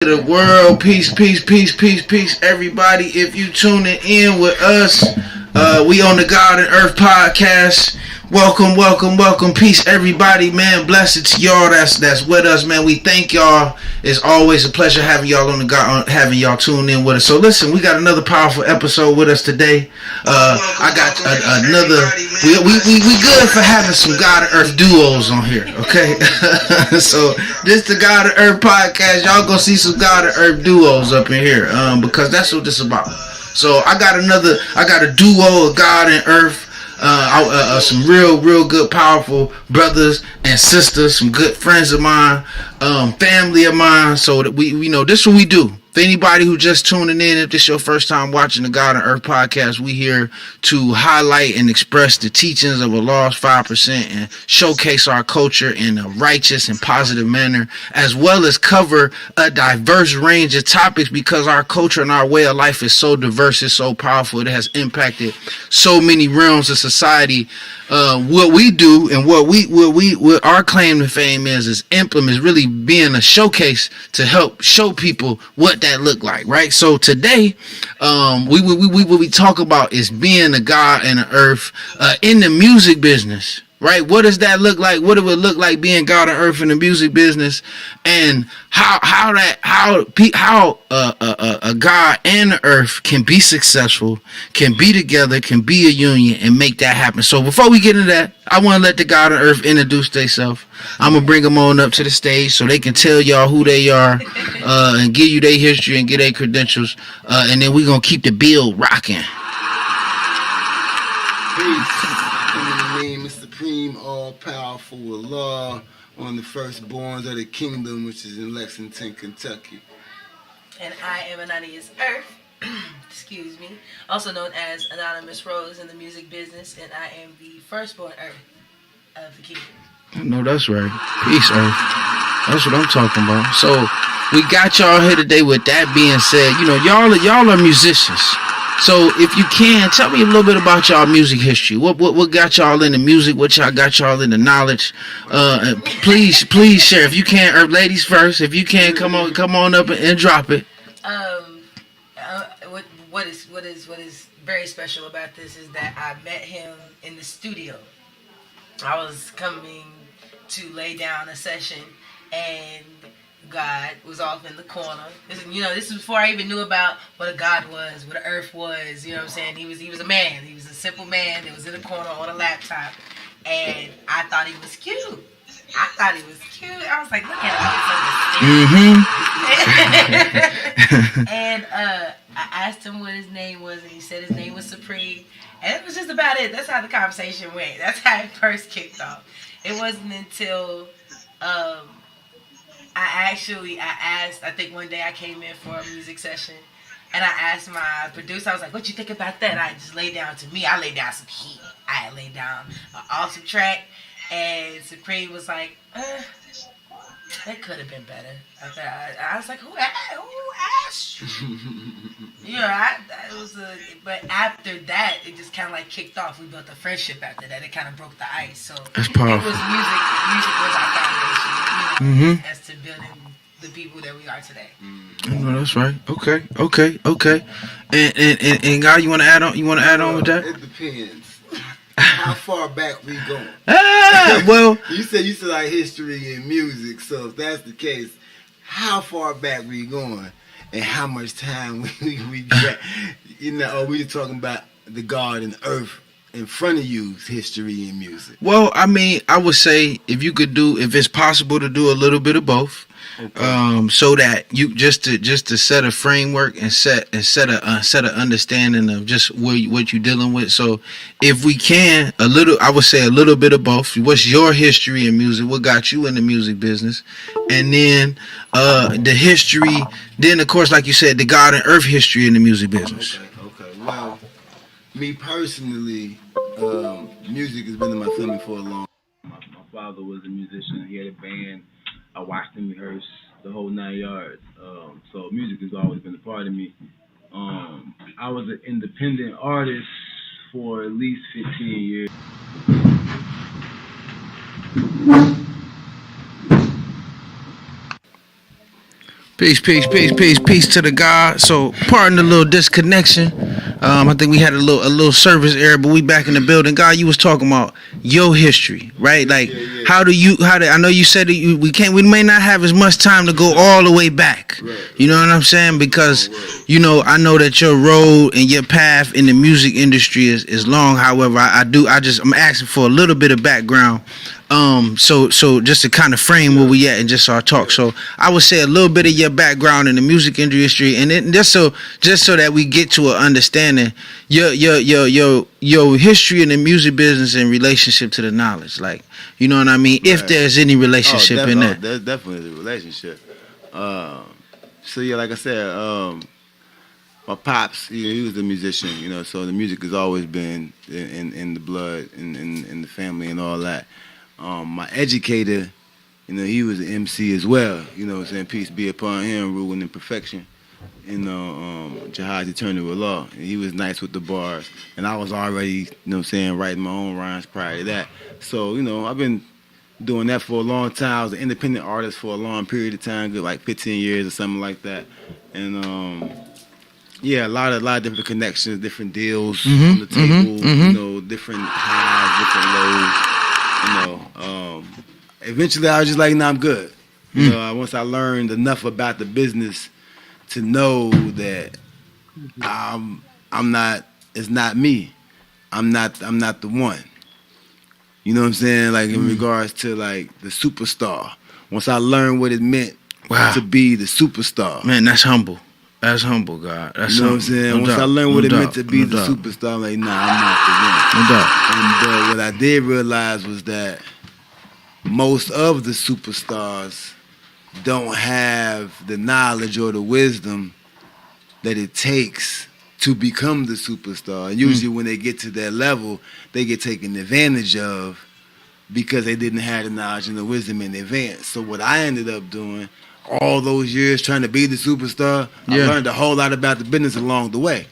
The world, peace, peace, peace, peace, peace, everybody. If you tuning in with us, we on the God and Earth podcast. Welcome, welcome, welcome, peace, everybody, man. Blessed to y'all that's with us, man. We thank y'all. It's always a pleasure having y'all on the God, having y'all tune in with us. So listen, we got another powerful episode with us today. I got another. We good for having some God and Earth duos on here, okay? So this the God and Earth podcast. Y'all gonna see some God and Earth duos up in here, because that's what this is about. So I got a duo of God and Earth. Some real good, powerful brothers and sisters, some good friends of mine, family of mine. So that we know this is what we do. For anybody who just tuning in, if this is your first time watching the God and Earth podcast, we here to highlight and express the teachings of a lost 5% and showcase our culture in a righteous and positive manner, as well as cover a diverse range of topics, because our culture and our way of life is so diverse, it's so powerful, it has impacted so many realms of society. What we do and what our claim to fame is really being a showcase to help show people what that look like, right? So today, what we talk about is being a God and an Earth in the music business. Right? What does that look like? What do it look like being God on Earth in the music business, and how a God and the Earth can be successful, can be together, can be a union, and make that happen. So before we get into that, I want to let the God on Earth introduce themselves. I'm gonna bring them on up to the stage so they can tell y'all who they are, and give you their history and get their credentials, and then we're gonna keep the bill rocking. Peace. In the name of Supreme All-Powerful Allah, on the firstborns of the kingdom, which is in Lexington, Kentucky. And I am Anoni's Earth, excuse me, also known as Anonymous Rose in the music business, and I am the firstborn Earth of the kingdom. I know that's right. Peace, Earth. That's what I'm talking about. So we got y'all here today. With that being said, y'all are musicians. So if you can, tell me a little bit about y'all music history. What got y'all into music? What y'all got y'all into knowledge? Please share. If you can, ladies first. If you can, come on up and drop it. What is very special about this is that I met him in the studio. I was coming to lay down a session, and God was off in the corner. This is before I even knew about what a God was, what an Earth was. You know what I'm saying? He was a man. He was a simple man that was in the corner on a laptop, and I thought he was cute. I was like, look at him. And I asked him what his name was, and he said his name was Supreme. And it was just about it. That's how the conversation went. That's how it first kicked off. It wasn't until I asked, I think one day I came in for a music session, and I asked my producer, I was like, what you think about that? And I just laid down I laid down some heat. I had laid down an awesome track, and Supreme was like, that could have been better. I was like, who asked you? But after that, it just kind of like kicked off. We built a friendship after that. It kind of broke the ice. So that's powerful. It was music. Music was our foundation, as to building the people that we are today. No, that's right. Okay. And God, you want to add on? You want to add on with that? It depends. How far back we going? Well, you said like history and music. So if that's the case, how far back we going, and how much time we got? Are we talking about the God and Earth in front of you's history and music? Well, I mean, I would say if it's possible to do a little bit of both. Okay. So that you just to set a framework and set a understanding of just what you're dealing with. So if we can, I would say a little bit of both. What's your history in music? What got you in the music business? And then the history. Then of course, like you said, the God and Earth history in the music business. Okay. Well, me personally, music has been in my family for a long time. My father was a musician. He had a band. I watched him rehearse the whole 9 yards. So music has always been a part of me. I was an independent artist for at least 15 years. Peace to the God. So, pardon the little disconnection. I think we had a little service error, but we back in the building. God, you was talking about your history, right? Like, how do I know you said that we may not have as much time to go all the way back. Right. You know what I'm saying? Because, I know that your road and your path in the music industry is long. However, I'm asking for a little bit of background. So just to kind of frame where we at and just our talk. So I would say a little bit of your background in the music industry, and then just so that we get to an understanding your history in the music business in relationship to the knowledge, like, you know what I mean? Right. If there's any relationship in that. There's definitely a relationship. So yeah, like I said, my pops, he was a musician, so the music has always been in the blood, in the family and all that. My educator, he was an MC as well, saying peace be upon him, ruling in perfection, Jihad's eternal law. And he was nice with the bars, and I was already, writing my own rhymes prior to that. So, I've been doing that for a long time. I was an independent artist for a long period of time, good like 15 years or something like that. And yeah, a lot of different connections, different deals on the table, different highs, different lows. Eventually I was just like, I'm good. Once I learned enough about the business to know that I'm not, it's not me. I'm not the one. You know what I'm saying? Like in regards to like the superstar. Once I learned what it meant to be the superstar. Man, that's humble. That's humble, God. That's you know what I'm saying? Once I learned what it meant to be the superstar, I'm like, nah, I'm not the one. No doubt. And what I did realize was that most of the superstars don't have the knowledge or the wisdom that it takes to become the superstar. And usually when they get to that level, they get taken advantage of because they didn't have the knowledge and the wisdom in advance. So what I ended up doing, all those years trying to be the superstar, I learned a whole lot about the business along the way.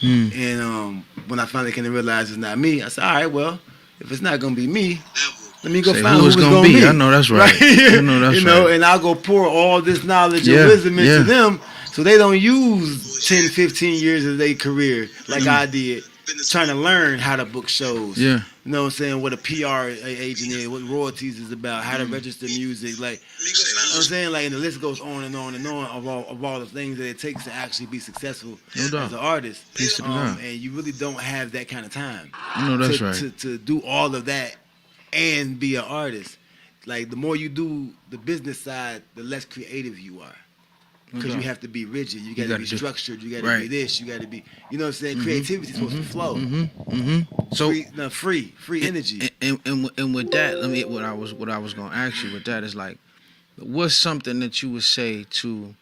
And when I finally came to realize it's not me, I said, all right, well, if it's not going to be me, let me go find who it's going to be. I know that's right. I know that's right. And I'll go pour all this knowledge and wisdom into them so they don't use 10, 15 years of their career like I did, trying to learn how to book shows. Yeah. You know what I'm saying? What a PR agent is, what royalties is about, how to register music. Like, you know what I'm saying? Like, and the list goes on and on and on of all the things that it takes to actually be successful as an artist. And you really don't have that kind of time. I know that's right. To do all of that and be an artist. Like, the more you do the business side, the less creative you are. Because you have to be rigid, you got to be structured, you got to be this, you got to be, you know what I'm saying? Creativity is supposed to flow. So free energy. And with that, what I was gonna ask you with that is like, what's something that you would say to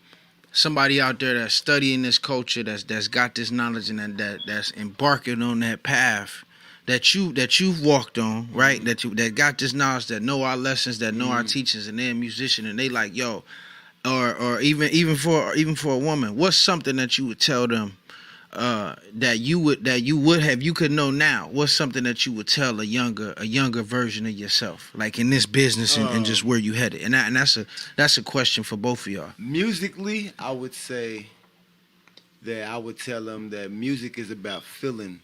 somebody out there that's studying this culture, that's got this knowledge and that's embarking on that path that you've walked on, right? That got this knowledge, that know our lessons, that know our teachings, and they're a musician, and they like, yo. Or even for a woman, what's something that you would tell them that you could know now? What's something that you would tell a younger version of yourself, like in this business and just where you headed? And that's a question for both of y'all. Musically, I would say that I would tell them that music is about feeling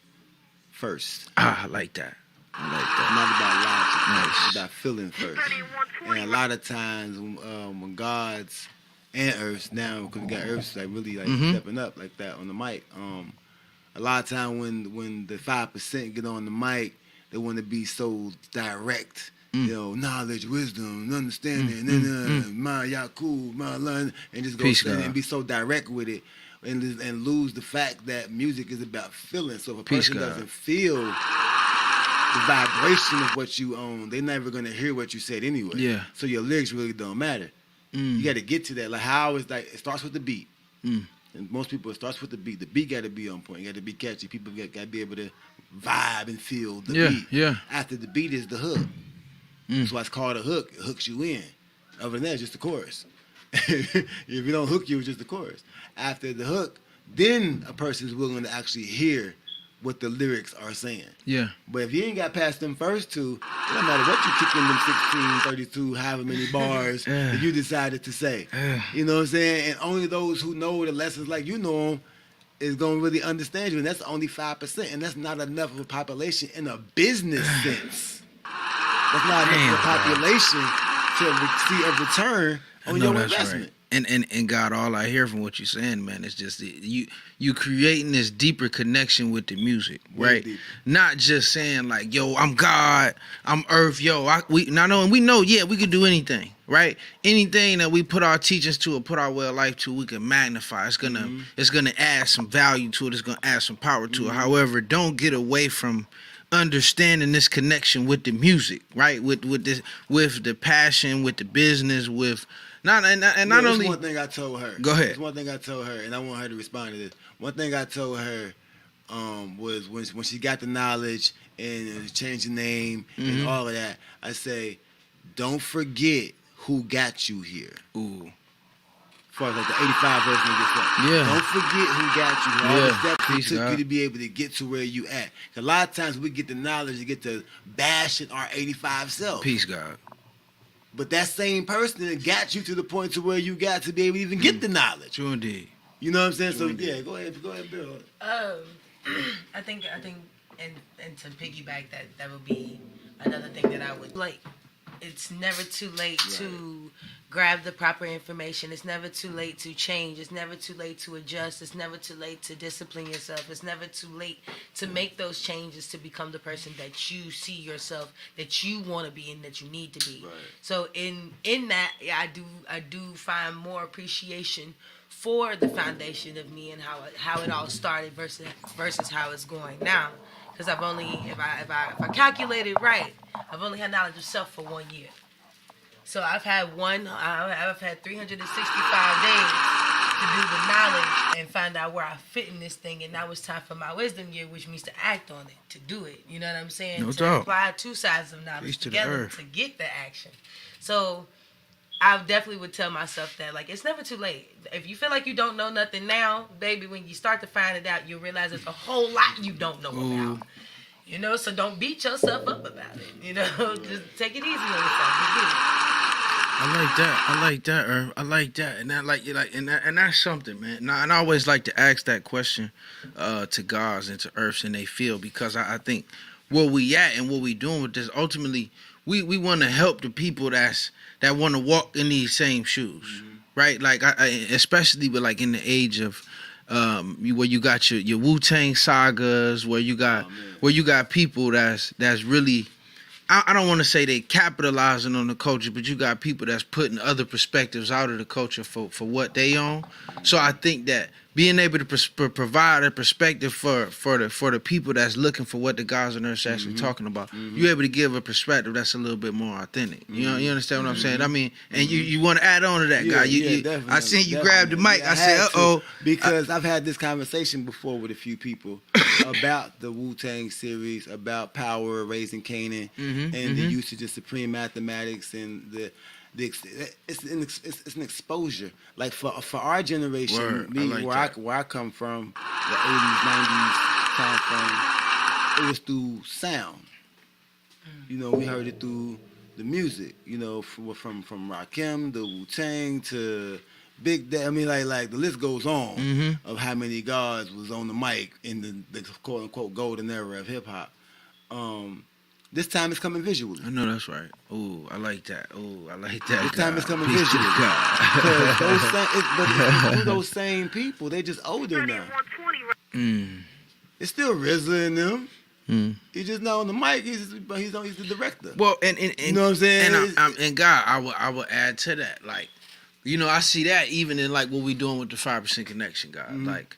first. I like that. Not about logic. It's about feeling first. And a lot of times when gods and earths now, because we got earths like really like stepping up like that on the mic. A lot of time when the 5% get on the mic, they want to be so direct. Knowledge, wisdom, understanding, my Yakub, my learn, and just go and be so direct with it, and lose the fact that music is about feeling. So if a person doesn't feel the vibration of what you own, they're never gonna hear what you said anyway. Yeah. So your lyrics really don't matter. You got to get to that. Like how it's like, it starts with the beat. And most people, it starts with the beat. The beat got to be on point. You got to be catchy. People got to be able to vibe and feel the beat. Yeah. After the beat is the hook. That's why it's called a hook. It hooks you in. Other than that, it's just the chorus. If you don't hook you, it's just the chorus. After the hook, then a person is willing to actually hear what the lyrics are saying. Yeah. But if you ain't got past them first two, it don't matter what you kick in them 16, 32, however many bars that you decided to say. You know what I'm saying? And only those who know the lessons like you know them is going to really understand you. And that's only 5%. And that's not enough of a population in a business sense. That's not enough of a population to see a return on your investment. Right. And God, all I hear from what you're saying, man, is just you creating this deeper connection with the music, right? Not just saying like, yo, I'm God, I'm Earth, we know, yeah, we can do anything, right? Anything that we put our teachings to or put our way of life to, we can magnify. It's gonna add some value to it. It's gonna add some power to it. However, don't get away from understanding this connection with the music, right? With the passion, with the business, with. Not only one thing I told her. Go ahead. There's one thing I told her, and I want her to respond to this. One thing I told her was when she got the knowledge and changed the name and all of that. I say, don't forget who got you here. Ooh. As far as like the 85 version of this stuff. Yeah. Don't forget who got you here. All the steps it took you to be able to get to where you at. A lot of times we get the knowledge to get to bashing our 85 self. Peace, God. But that same person that got you to the point to where you got to be able to even get the knowledge. True indeed. You know what I'm saying? So yeah, go ahead, Bill. I think, and to piggyback that would be another thing that I would like. It's never too late to grab the proper information. It's never too late to change. It's never too late to adjust. It's never too late to discipline yourself. It's never too late to make those changes to become the person that you see yourself, that you want to be and that you need to be. Right. So in that, I do find more appreciation for the foundation of me and how it all started versus how it's going now. Because I've only, if I calculate it right, I've only had knowledge of self for 1 year. So I've had 365 days to do the knowledge and find out where I fit in this thing. And now it's time for my wisdom year, which means to act on it, to do it. You know what I'm saying? No to doubt. Apply two sides of knowledge together to get the action. So I definitely would tell myself that, like, it's never too late. If you feel like you don't know nothing now, baby, when you start to find it out, you'll realize there's a whole lot you don't know about. You know, so don't beat yourself up about it. You know, just take it easy on yourself. I like that, Irv. I like that, and and that's something, man. And I always like to ask that question to gods and to earths in they field, because I think where we at and what we doing with this, ultimately, we want to help the people that want to walk in these same shoes, right? Like especially with like in the age of where you got your Wu-Tang sagas, where you got people that's really, I don't want to say they capitalizing on the culture, but you got people that's putting other perspectives out of the culture for what they own. So I think that being able to provide a perspective for the people that's looking for what the gods and earths actually talking about, you're able to give a perspective that's a little bit more authentic. You know, you understand what I'm saying? I mean, and you want to add on to that, guy. Definitely, I seen you grab the mic. I said, uh-oh. Because I've had this conversation before with a few people about the Wu-Tang series, about power, raising Canaan, and the usage of supreme mathematics and it's an exposure. Like for our generation, where I come from, the 80s, 90s time frame, it was through sound. You know, we heard it through the music. You know, from Rakim to Wu-Tang to Big Daddy. I mean, like the list goes on of how many gods was on the mic in the quote unquote golden era of hip hop. This time it's coming visually. I know that's right. Ooh, I like that. Ooh, I like that. This time it's coming visually. Because those same people, they just older now. It's still RZA in them. He's just not on the mic. He's the director. Well, and you know what I'm saying? And God, I will add to that. Like, you know, I see that even in like what we doing with the 5% connection, God. Like,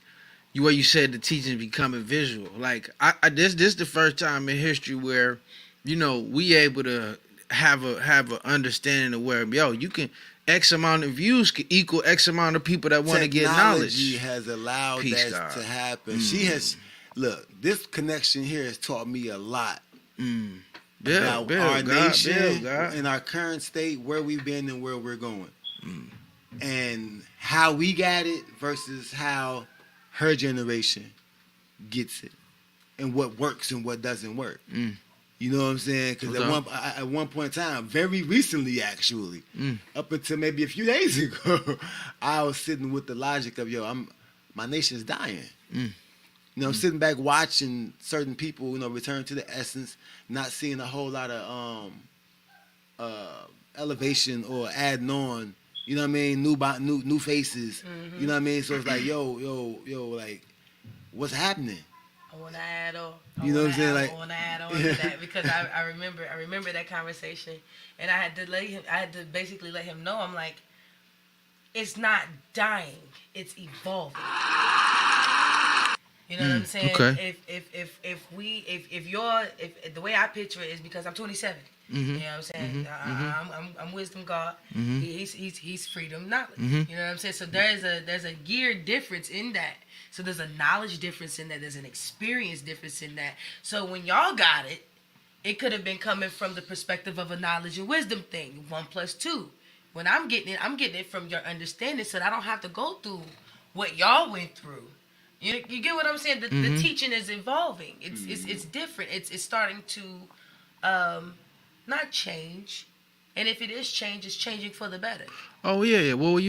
where you said the teaching becoming visual. Like, this the first time in history where, you know, we able to have a understanding of where, you can X amount of views can equal X amount of people that want to get knowledge. Technology has allowed that to happen. She has, look, this connection here has taught me a lot about our nation and our current state, where we've been and where we're going, and how we got it versus how her generation gets it. and what works and what doesn't work. Mm. You know what I'm saying? Because at one point in time, very recently actually, up until maybe a few days ago, I was sitting with the logic of, my nation's dying. You know, I'm sitting back watching certain people, return to the essence, not seeing a whole lot of elevation or adding on. You know what I mean? New faces. You know what I mean? So it's like, like, what's happening? I want to add on. You know what I'm saying? Like, I want to add on to that because I remember that conversation, and I had to basically let him know. I'm like, it's not dying, it's evolving. You know what I'm saying? Okay. If the way I picture it is because I'm 27. You know what I'm saying? I'm wisdom God. He's freedom knowledge. You know what I'm saying? So there's a gear difference in that. So there's a knowledge difference in that. There's an experience difference in that. So when y'all got it, it could have been coming from the perspective of a knowledge and wisdom thing. 1 + 2. When I'm getting it from your understanding, so that I don't have to go through what y'all went through. You get what I'm saying? The teaching is evolving. It's different. It's starting to not change, and if it is change, it's changing for the better. Oh yeah. Well, we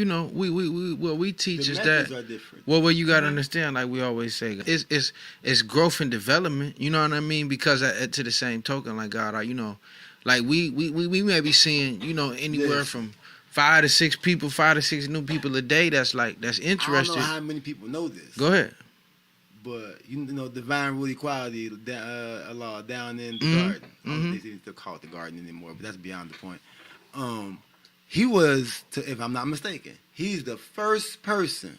teach the is methods that. are different. Well, you gotta understand, like we always say, it's growth and development. You know what I mean? Because to the same token, like God, like we may be seeing, anywhere from 5 to 6 people, 5 to 6 new people a day. That's interesting. I don't know how many people know this. Go ahead. But divine rule equality, Allah down in the garden. They don't call it the garden anymore, but that's beyond the point. He was, if I'm not mistaken, he's the first person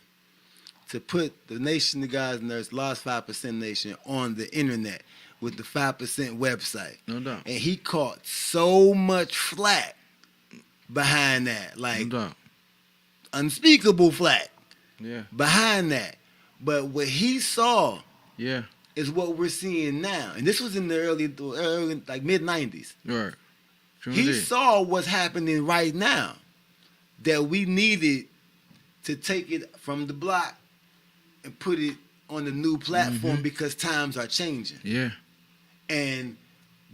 to put the Nation of God's Nerds, Lost 5% Nation, on the internet with the 5% website. No doubt. And he caught so much flack behind that, like no doubt. Unspeakable flack. Yeah. Behind that. But what he saw is what we're seeing now. And this was in the early like mid-90s. Right. True he indeed. saw what's happening right now, that we needed to take it from the block and put it on the new platform because times are changing. Yeah. And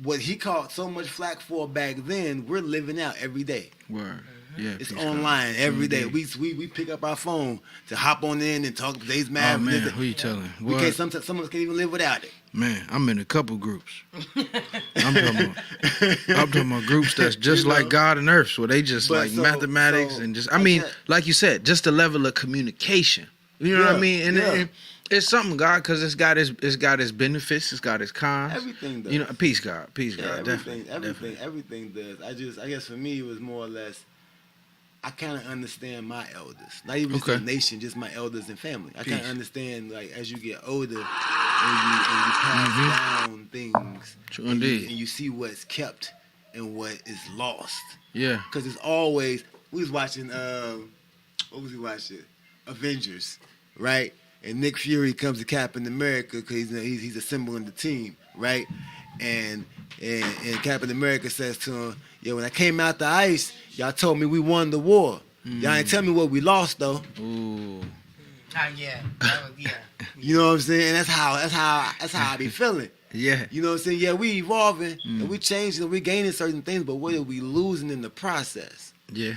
what he caught so much flack for back then, we're living out every day. Word. Yeah, it's online every day. We pick up our phone to hop on in and talk. Today's mad. Oh man, who you telling? We can't. Some of us can't even live without it. Man, I'm in a couple groups. I'm talking about groups that's just like God and Earth, where they just like mathematics and just. I mean, like you said, just the level of communication. You know what I mean? And it's something, God, because it's got his benefits, it's got his cons. Everything does. Peace, God, everything definitely. does. I guess for me, it was more or less. I kind of understand my elders, not even just the nation, just my elders and family. I kind of understand, like, as you get older and you pass down things, and you see what's kept and what is lost. Yeah. Because it's always, we was watching, what was he watching? Avengers, right? And Nick Fury comes to Captain America because he's a symbol in the team, right? And Captain America says to him, when I came out the ice, y'all told me we won the war. Y'all ain't tell me what we lost though. Ooh. Yeah. You know what I'm saying? That's how I be feeling. Yeah. You know what I'm saying? Yeah, we evolving and we changing and we gaining certain things, but what are we losing in the process? Yeah.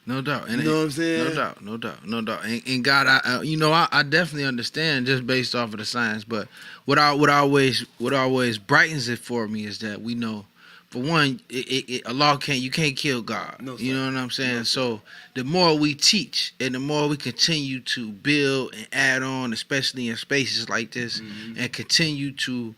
No doubt. And you know what I'm saying? No doubt. And God, I definitely understand just based off of the science. But what always brightens it for me is that we know, for one, Allah you can't kill God. No, you know what I'm saying? No, so the more we teach and the more we continue to build and add on, especially in spaces like this, and continue to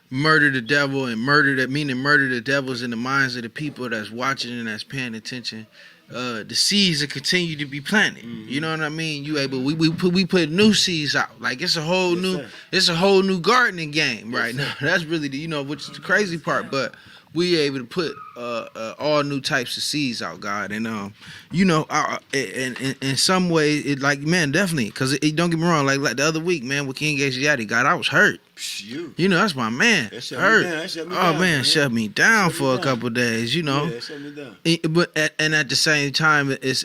murder the devil and murder the devils in the minds of the people that's watching and that's paying attention. The seeds will continue to be planted. You know what I mean? We put new seeds out. Like it's a whole new gardening game right now. That's really which is the crazy part. But we able to put all new types of seeds out, God, and in some way it like definitely because don't get me wrong, like the other week, man, with King Asiati, God, I was hurt. That's my man. Hurt. Shut me down for a couple of days. Yeah, shut me down. But at the same time, it's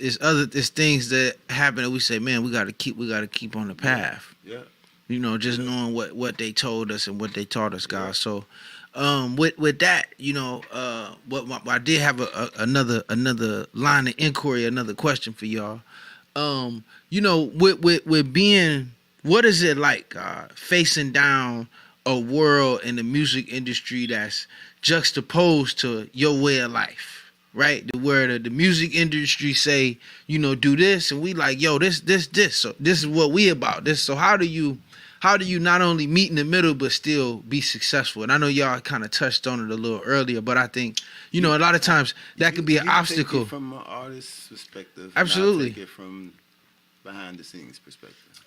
things that happen that we say, man, we gotta keep on the path. Yeah. You know, just knowing what they told us and what they taught us, guys. So, with that, you know, I did have another line of inquiry, another question for y'all. You know, with being, what is it like facing down a world in the music industry that's juxtaposed to your way of life? Right, where the music industry say, you know, do this, and we like, yo, this. So this is what we about. This. So how do you not only meet in the middle but still be successful? And I know y'all kind of touched on it a little earlier, but I think, you know, a lot of times that could be an obstacle. Take it from an artist's perspective. Absolutely. Take it from behind the scenes perspective.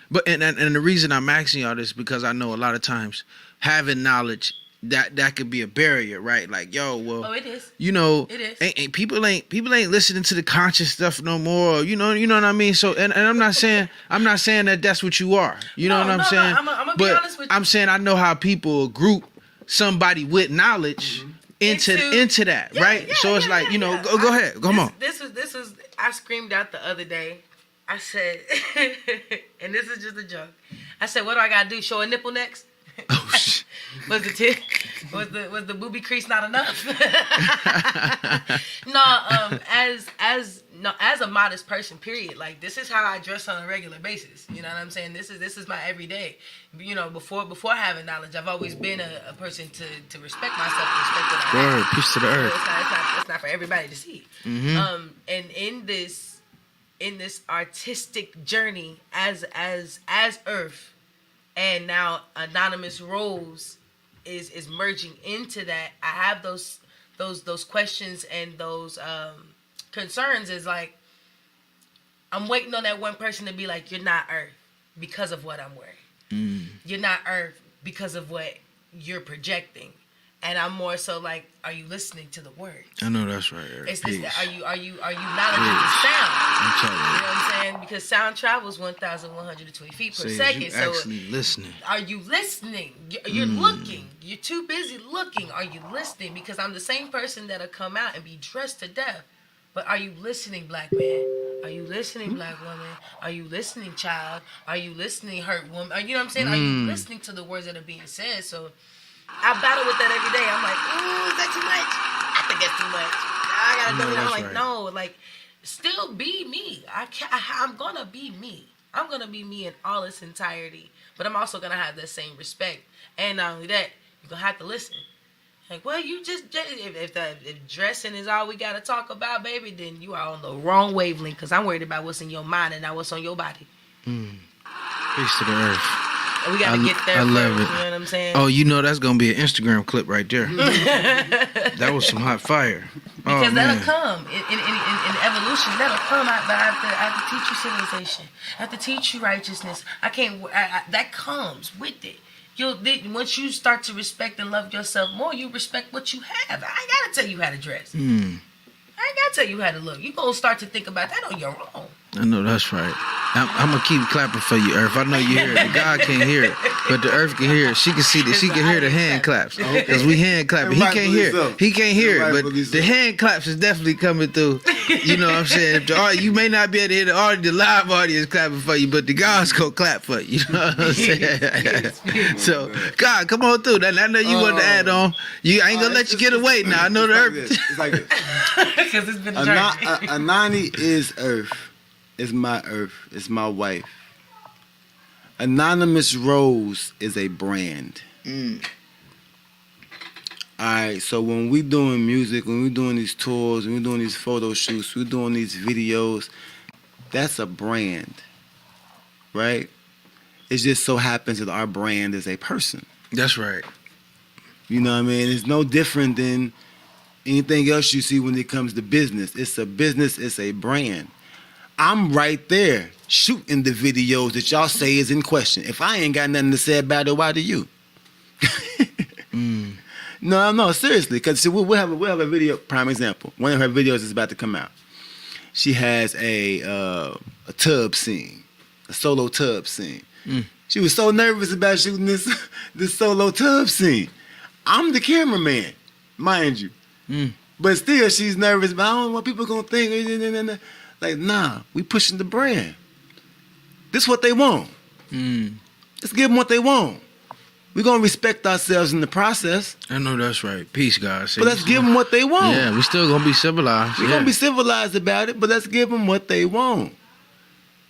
But and the reason I'm asking y'all this because I know a lot of times having knowledge. That could be a barrier, right? Like, yo, well, it is. You know, it is. Ain't people ain't listening to the conscious stuff no more. You know what I mean. So, and I'm not saying that that's what you are. You know what I'm saying? I'm gonna be honest with you. I'm saying I know how people group somebody with knowledge into that, right? So it's like, you know, go ahead, come on. This was I screamed out the other day. I said, and this is just a joke. I said, what do I gotta do? Show a nipple next? Oh shit. Was the booby crease not enough? As a modest person, period. Like, this is how I dress on a regular basis. You know what I'm saying? This is my everyday. You know, before having knowledge, I've always been a person to respect myself, respect what I have. Word, peace to the earth. It's not for everybody to see. Mm-hmm. And in this artistic journey as Earth. And now Anonymous Rose is merging into that. I have those questions and those concerns. Is like, I'm waiting on that one person to be like, you're not Earth because of what I'm wearing. You're not Earth because of what you're projecting. And I'm more so like, are you listening to the word? I know that's right, Eric. Are you knowledgeable to sound? You know what I'm saying? Because sound travels 1,120 feet per second. So actually listening. Are you listening? You're looking. You're too busy looking. Are you listening? Because I'm the same person that'll come out and be dressed to death. But are you listening, black man? Are you listening, black woman? Are you listening, child? Are you listening, hurt woman? You know what I'm saying? Are you listening to the words that are being said? So I battle with that every day. I'm like, ooh, is that too much? I think that's too much. I gotta do it. I'm like, no, like, still be me. I'm gonna be me. I'm gonna be me in all its entirety. But I'm also gonna have that same respect. And not only that, you're gonna have to listen. Like, well, you just if dressing is all we gotta talk about, baby, then you are on the wrong wavelength. Because I'm worried about what's in your mind and not what's on your body. Peace to the earth. We gotta get there. I love first, it. You know what I'm saying? Oh, you know that's gonna be an Instagram clip right there. That was some hot fire. Because that'll come in evolution. That'll come out. But I have to teach you civilization. I have to teach you righteousness. That comes with it. Once you start to respect and love yourself more, you respect what you have. I ain't gotta tell you how to dress. I ain't gotta tell you how to look. You gonna start to think about that on your own. I know that's right. I'm gonna keep clapping for you, Earth. I know you hear it. The God can't hear it, but the Earth can hear it. She can see that. She can hear the hand claps because we hand clapping. He can't hear it. He can't hear it, but the hand claps is definitely coming through. You know what I'm saying? You may not be able to hear the live audience clapping for you, but the God's gonna clap for you. You know what I'm saying? So, God, come on through. I know you wanted to add on. I ain't gonna let you get away now. I know the Earth. It's like this. Because it's been a journey. Anoni is Earth. Is my Earth. Is my wife. Anonymous Rose is a brand. Alright, so when we doing music, when we doing these tours, when we doing these photo shoots, we doing these videos, that's a brand. Right? It just so happens that our brand is a person. That's right. You know what I mean? It's no different than anything else you see when it comes to business. It's a business, it's a brand. I'm right there shooting the videos that y'all say is in question. If I ain't got nothing to say about it, why do you? No, seriously. Because we'll have a video, prime example. One of her videos is about to come out. She has a tub scene, a solo tub scene. She was so nervous about shooting this solo tub scene. I'm the cameraman, mind you. But still, she's nervous. But I don't know what people gonna think. Like, nah, we pushing the brand. This what they want. Let's give them what they want. We're going to respect ourselves in the process. I know that's right. Peace, God. But let's give them what they want. Yeah, we still going to be civilized. We're going to be civilized about it, but let's give them what they want.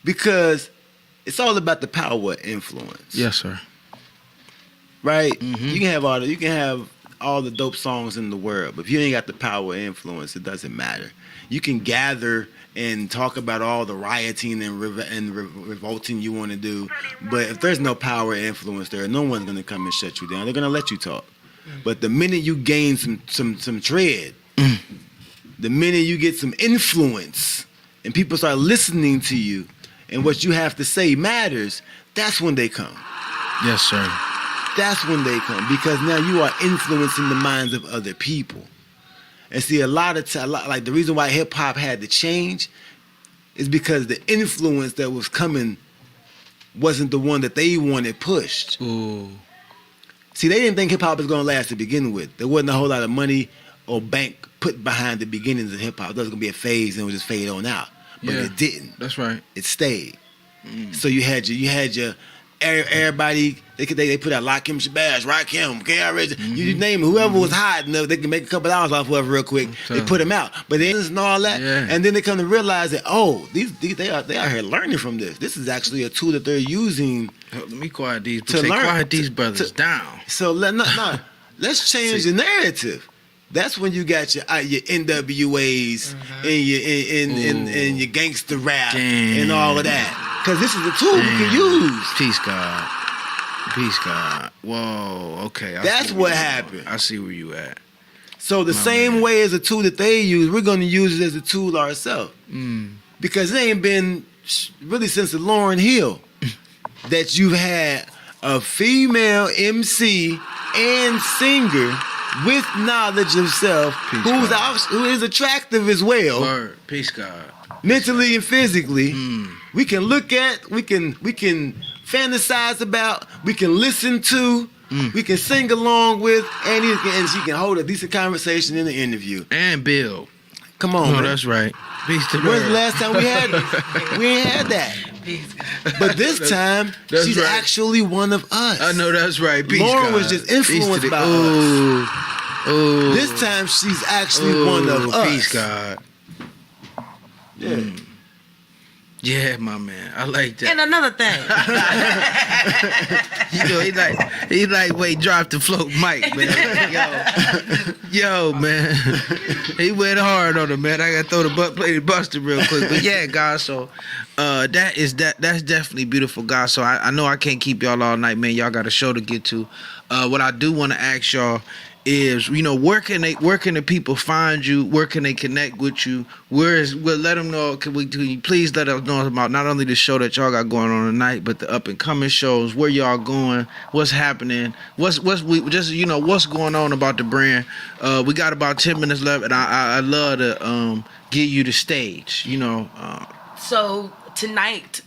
Because it's all about the power of influence. Yes, sir. Right? You can have all the dope songs in the world, but if you ain't got the power of influence, it doesn't matter. You can gather and talk about all the rioting and revolting you want to do, but if there's no power or influence there, no one's going to come and shut you down. They're going to let you talk. But the minute you gain some tread, the minute you get some influence and people start listening to you and what you have to say matters, that's when they come. Yes, sir. That's when they come, because now you are influencing the minds of other people. And see, a lot of like the reason why hip hop had to change is because the influence that was coming wasn't the one that they wanted pushed. Ooh. See, they didn't think hip hop was going to last to begin with. There wasn't a whole lot of money or bank put behind the beginnings of hip hop. There was going to be a phase and it would just fade on out. But it didn't. That's right. It stayed. So you had your everybody. They put out Lakim Shabazz, Rakim, KRS, you name it, whoever was hot enough, they can make a couple hours off of it real quick. They put them out, but they and all that, and then they come to realize that they are here learning from this. This is actually a tool that they're using. Let me quiet these. Quiet these brothers down. So let's change the narrative. That's when you got your NWAs and your gangster rap and all of that. Because this is a tool we can use. Peace, God. Peace, God. Whoa, okay. That's what happened. I see where you at. So the same way as a tool that they use, we're going to use it as a tool ourselves. Because it ain't been really since the Lauryn Hill that you've had a female MC and singer with knowledge of self, who is attractive as well. Word. Peace, God. Mentally and physically. We can look at, we can fantasize about, we can listen to, we can sing along with, and she can hold a decent conversation in the interview. And build. Come on, man. That's right. Peace to When's the last time we had it? We ain't had that. But this time, she's actually one of us. I know that's right. Peace, Lauryn God. was just influenced by us. Ooh. This time, she's actually one of us. Peace, God. Yeah. Yeah, my man. I like that. And another thing. he like, wait, drop the float mic, man. Yo, man. He went hard on him, man. I gotta throw the butt plate and bust it real quick. But yeah, guys, so that's definitely beautiful, guys. So I know I can't keep y'all all night, man. Y'all got a show to get to. What I do want to ask y'all is, where can the people find you? Where can they connect with you? Let them know. Can you please let us know about not only the show that y'all got going on tonight, but the up and coming shows, where y'all going, what's happening, what's going on about the brand. We got about 10 minutes left, and I love to give you the stage. So tonight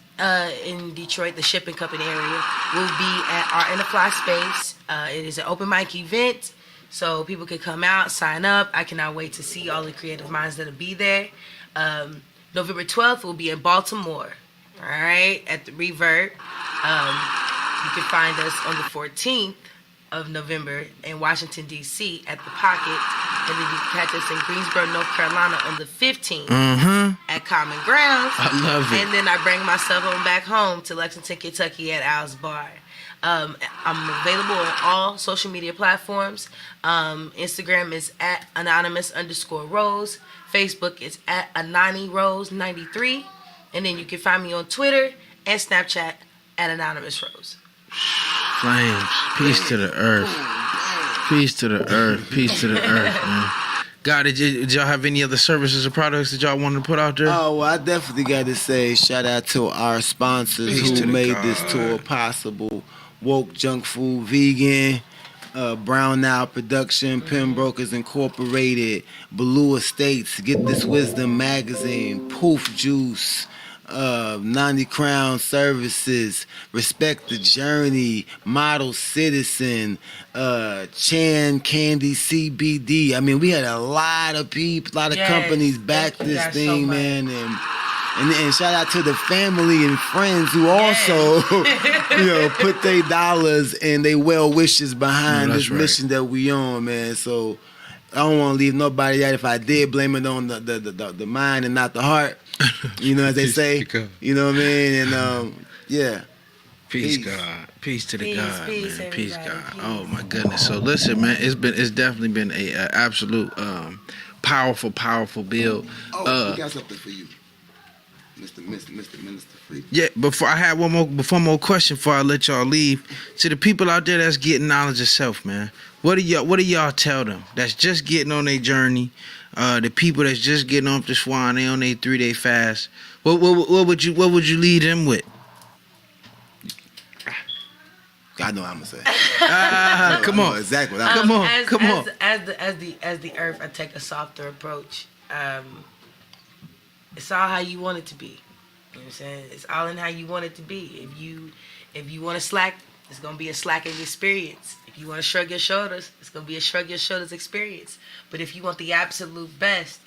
in Detroit, the shipping company area, will be at our In the Fly space. It is an open mic event. So people can come out, sign up. I cannot wait to see all the creative minds that'll be there. November 12th, we'll be in Baltimore, all right, at the Reverb. You can find us on the 14th of November in Washington, D.C. at the Pocket. And then you can catch us in Greensboro, North Carolina on the 15th at Common Grounds. I love it. And then I bring myself on back home to Lexington, Kentucky at Al's Bar. I'm available on all social media platforms. Instagram is at anonymous_rose. Facebook is at AnoniRose93. And then you can find me on Twitter and Snapchat at AnonymousRose. Flames. Peace to the earth. Peace to the earth. Peace to the earth, man. God, did y'all have any other services or products that y'all wanted to put out there? Oh, well, I definitely got to say shout out to our sponsors who made this tour possible. Woke Junk Food Vegan, Brown Now Production, Pen Brokers Incorporated, Blue Estates, Get This Wisdom Magazine, Poof Juice, 90 Crown Services, Respect the Journey, Model Citizen, Chan Candy CBD. I mean, we had a lot of people, a lot of companies back this thing, man. And And shout out to the family and friends who also, put their dollars and their well wishes behind this mission that we on, man. So I don't want to leave nobody out. If I did, blame it on the mind and not the heart. As they say. You know what I mean? And yeah. Peace, God. Peace to the God, peace, man. Peace, God. Peace. Oh my goodness. So listen, man, it's definitely been a absolute powerful build. We got something for you, Mr. Minister Free. Yeah, before I had one more question before I let y'all leave. To the people out there that's getting knowledge of self, man. What do y'all tell them that's just getting on their journey? The people that's just getting off the swan, they on their 3-day fast. What would you lead them with? I know what I'm gonna say. Come on, exactly. Come on. As the earth, I take a softer approach. It's all how you want it to be. You know what I'm saying? It's all in how you want it to be. If you want to slack, it's gonna be a slacking experience. If you want to shrug your shoulders, it's gonna be a shrug your shoulders experience. But if you want the absolute best,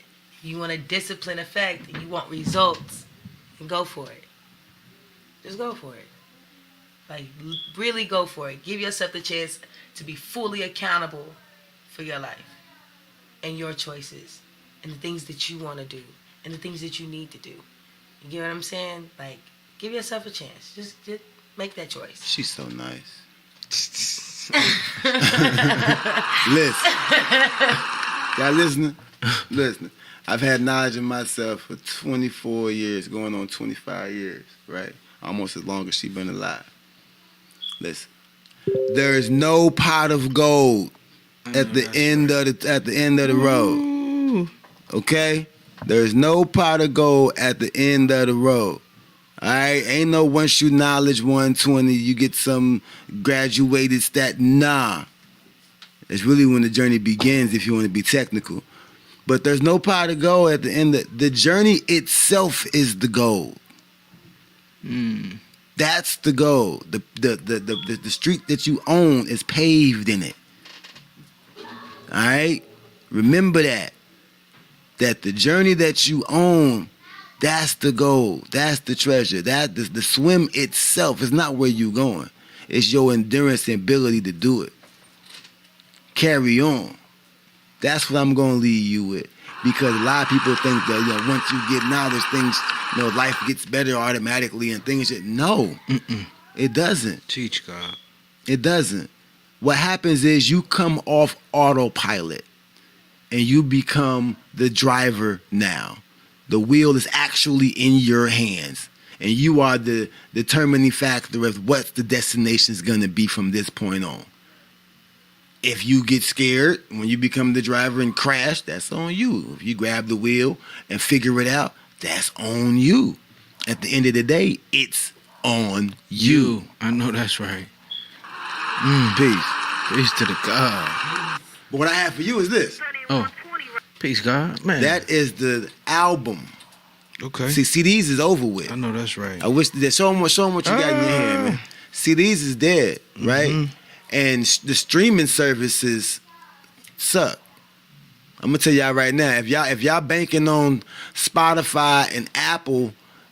you want a discipline effect, and you want results, then go for it. Just go for it. Like, really go for it. Give yourself the chance to be fully accountable for your life and your choices and the things that you want to do and the things that you need to do. You get what I'm saying? Like, give yourself a chance. Just make that choice. She's so nice. Listen. Y'all listening? Listen. I've had knowledge of myself for 24 years, going on 25 years, right? Almost as long as she's been alive. Listen, there is no pot of gold at the end of the road. Okay? There is no pot of gold at the end of the road. All right? Ain't no once you knowledge 120, you get some graduated stat. Nah. It's really when the journey begins if you want to be technical. But there's no pot of gold at the end. The journey itself is the gold. That's the goal. The street that you own is paved in it. All right? Remember that. That the journey that you own, that's the goal. That's the treasure. That the swim itself is not where you're going. It's your endurance and ability to do it. Carry on. That's what I'm going to leave you with. Because a lot of people think that once you get knowledge, things, life gets better automatically and things. No, it doesn't. Teach, God. It doesn't. What happens is you come off autopilot and you become the driver now. The wheel is actually in your hands. And you are the determining factor of what the destination is going to be from this point on. If you get scared when you become the driver and crash, that's on you. If you grab the wheel and figure it out, that's on you. At the end of the day, it's on you. I know that's right. Peace. Peace to the God. But what I have for you is this. Oh, peace, God. Man. That is the album. Okay. See, CDs is over with. I know that's right. I wish that show them what you got in your hand, man. CDs is dead, right? And the streaming services suck. I'm gonna tell y'all right now, if y'all banking on Spotify and Apple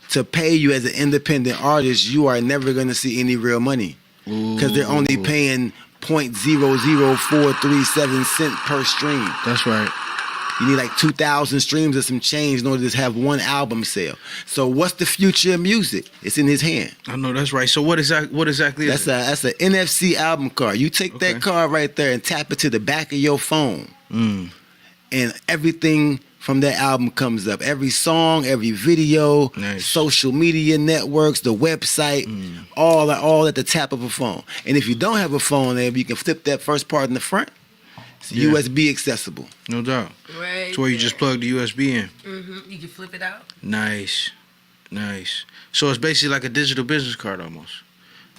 to pay you as an independent artist, you are never gonna see any real money. Because they're only paying 0.00437 cent per stream. That's right. You need like 2,000 streams or some change in order to have one album sale. So what's the future of music? It's in his hand. I know that's right. So what exactly is that's an NFC album card. You take that card right there and tap it to the back of your phone. And everything from that album comes up. Every song, every video, social media networks, the website, all at the tap of a phone. And if you don't have a phone there, you can flip that first part in the front. It's USB accessible. No doubt. Right. It's where you just plug the USB in. You can flip it out. Nice. So it's basically like a digital business card almost.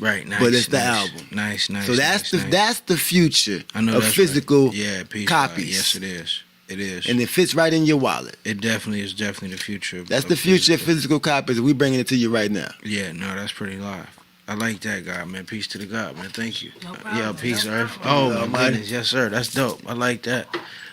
Right, nice. But it's the album. Nice. So that's the future of right. physical God. copies. Yes, it is. It is. And it fits right in your wallet. It definitely is the future. That's the future of physical copies. We bringing it to you right now. Yeah, no, that's pretty live. I like that, God, man. Peace to the God, man. Thank you. No problem. Yeah, peace, No Earth. problem. Oh, my goodness. Yes, sir. That's dope. I like that.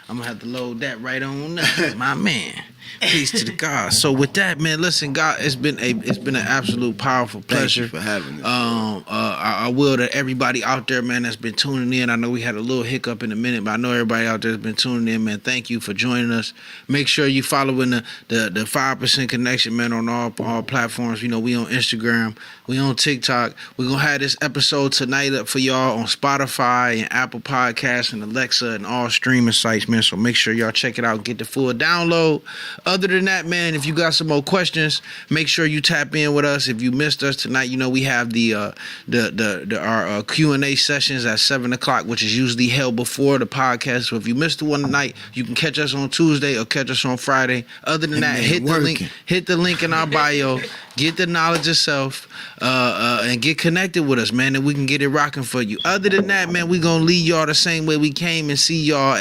I'm going to have to load that right on up. My man. Peace to the God. So with that, man, listen, God, it's been an absolute powerful pleasure. Thank you for having us. I will to everybody out there, man, that's been tuning in. I know we had a little hiccup in a minute, but I know everybody out there has been tuning in, man. Thank you for joining us. Make sure you following the 5% Connection, man, on all platforms. You know, we on Instagram, we on TikTok. We're gonna have this episode tonight up for y'all on Spotify and Apple Podcasts and Alexa and all streaming sites, man. So make sure y'all check it out, get the full download. Other than that, man, if you got some more questions, make sure you tap in with us. If you missed us tonight, you know we have our Q&A sessions at 7:00, which is usually held before the podcast. So if you missed the one tonight, you can catch us on Tuesday or catch us on Friday. Other than that, hit the link in our bio, get the knowledge of self, and get connected with us, man, and we can get it rocking for you. Other than that, man, we gonna leave y'all the same way we came and see y'all.